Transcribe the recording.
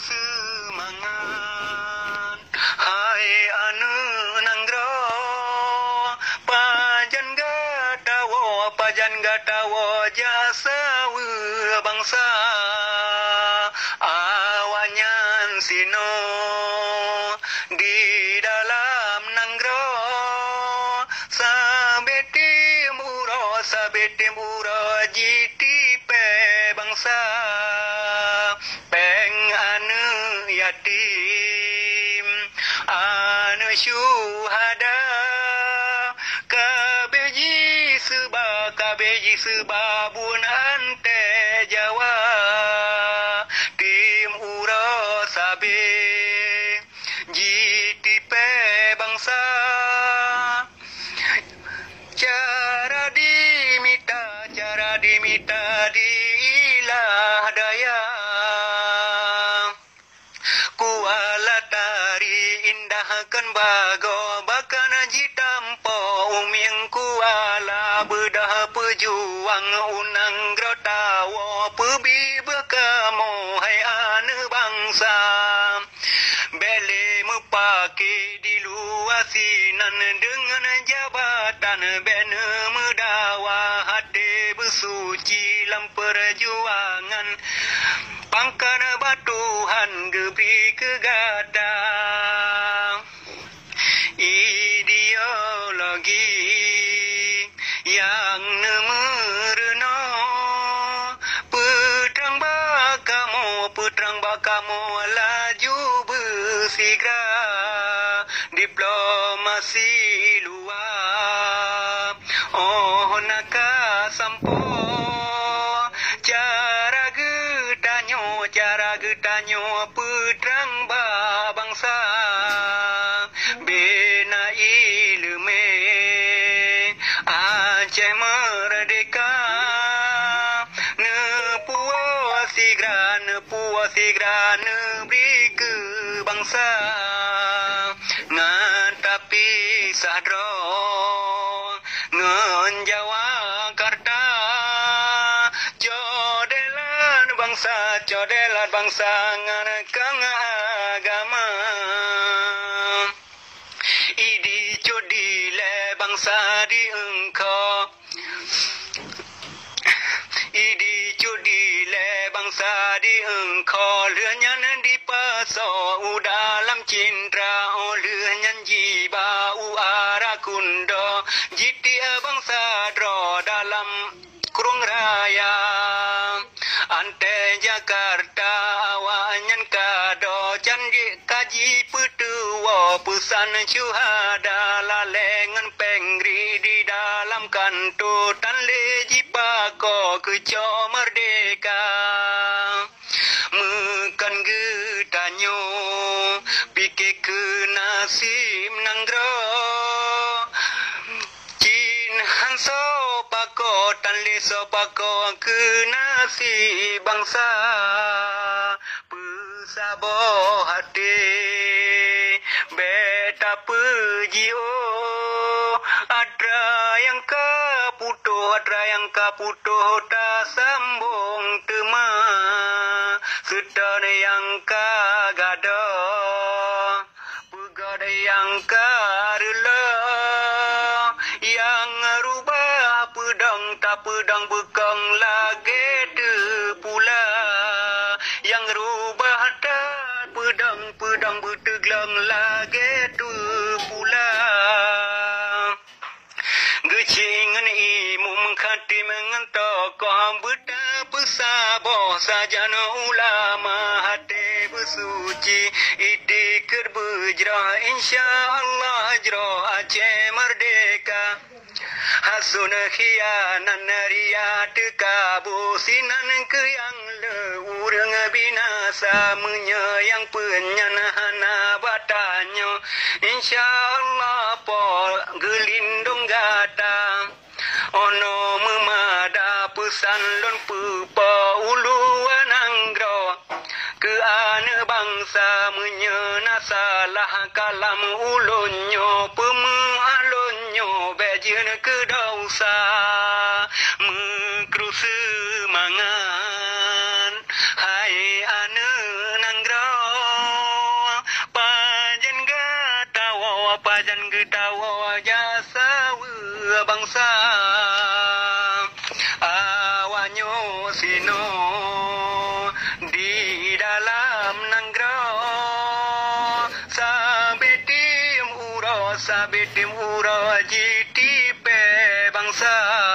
semangat. Hai anu nanggro pajan gatawo jasa bangsa awanyan sino di dalam nanggro sabeti muro jitipe bangsa peng anu yatim anu syuhada kabeji sebabun ante Jawa tim uro sabe jitipe bangsa cara dimita diilah daya kuala tari indahkan bago bakan jitampo uming kuala bedah pejuang unang grotawo pebi bekamo hai anu bangsa bele mepake di luasinan dengan jabatan bene medawa hati bersuci dalam perjuangan pangkan batuhan gebi kegadang ideologi yang nemerno putrang bakamu laju bersigra diplomasi luar oh naka sampo cara getanyo putrang bangsa bina ilme Aceh merdeka puas sigra negeri ke bangsa ngan tapi sadro ngan Jawa Karta codelan bangsa ngan kang agama idi codile bangsa di engkau idi codile bangsa di engkau leuhnyan di paso dalam cintra leuhnyan jiba uara kundo jitia bangsa dro dalam kurung raya ante Jakarta awanyan kado candi kaji petuwo pusan syuhada lalengan pengri di dalam kantutan leji pako keco merdeka mekan getanyo pikir ke nasim nanggro cin hanso pako tan leso pako ke nasi bangsa pesabo hati beta pejio adra yang kaputuh tak sambung tema sedana yang kagado pegada yang karela yang rubah pedang bekang lagi de pula yang rubah tak pedang berteglang lagi tu pula gecingan imu mengkati mengantok kau betapa sabar sajana ulama hati bersuci idikir berjerah insyaallah jerah Aceh merdeka hasun khianan ria tekabusinan ke yang leurang binasa menyayang penyanahan batanyo insyaallah pol gelindung gata ono memada pesan lon pupa uluan anggro ke ane bangsa menyena salah kalam ulunyo pemualunyo bejen ke dausa mengkru semangat hai ane nanggro Cino di dalam nanggro sabetim uro jitipe bangsa